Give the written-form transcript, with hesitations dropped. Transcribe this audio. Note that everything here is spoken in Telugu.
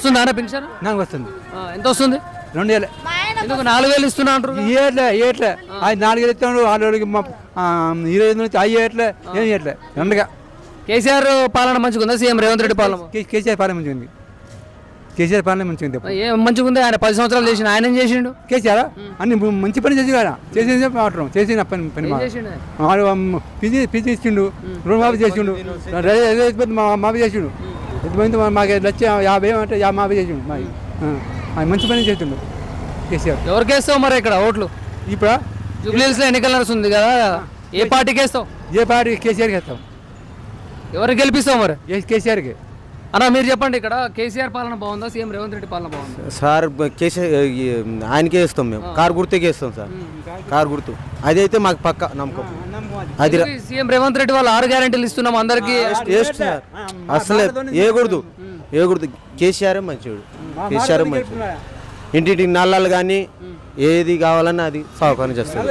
వస్తుందా అన్న పెన్షన్? నాకు వస్తుంది. ఎంత వస్తుంది? 2000. ఎందుకు 4000 ఇస్తున్నా అంటారు? ఏట్లే అది 4000 ఇస్తాడు. 6 20 నుంచి అవి ఏట్లే ఏం చేయట్లే. ఎండగా కేసీఆర్ పాలన మంచిగా ఉందా? సీఎం రేవంత్ రెడ్డి పాలన? కేసీఆర్ పాలన మంచిగా ఉంది. కేసీఆర్ పాలన మంచిగా ఉంది. ఏం మంచిగా ఉంది? ఆయన 10 సంవత్సరాలు చేసిన ఆయన ఏం చేసిండు? కేసీఆర్ అన్ని మంచి పని చేసి కదా చేసేది మాత్రం చేసిన పని పిజి ఇచ్చిండు, రుణమాఫీ చేసిండు, మాఫీ చేసిండు. ఎంతమంది మాకు 1,50,000 అంటే మాఫీ చేసిండు. మాకు మంచి పని చేస్తుండు కేసీఆర్. ఎవరికి వేస్తావు మరి ఇక్కడ ఓట్లు? ఇప్పుడు జూబ్లీహిల్స్లో ఎన్నికలు నడుస్తుంది కదా, ఏ పార్టీకి వేస్తావు? ఏ పార్టీ? కేసీఆర్కి వేస్తాం. ఎవరికి గెలిపిస్తావు మరి? కేసీఆర్కి. అన్న మీరు చెప్పండి, ఇక్కడ కేసీఆర్ పాలన బాగుందా, సీఎం రేవంత్ రెడ్డి పాలన బాగుందా? సార్ కేసీఆర్ ఆయనకే వేస్తాం మేము. కారు గుర్తుకే వేస్తాం సార్. కారు గుర్తు అదైతే మాకు పక్క నమ్మకం. అది సీఎం రేవంత్ రెడ్డి వాళ్ళు 6 గ్యారెంటీలు ఇస్తున్నాం అందరికి. అసలే ఏకూడదు. కేసీఆర్ మంచివాడు. కేసీఆర్ మంచివాడు. ఇంటింటికి నల్లాలు కానీ ఏది కావాలన్నా అది సౌకర్యం చేస్తారు.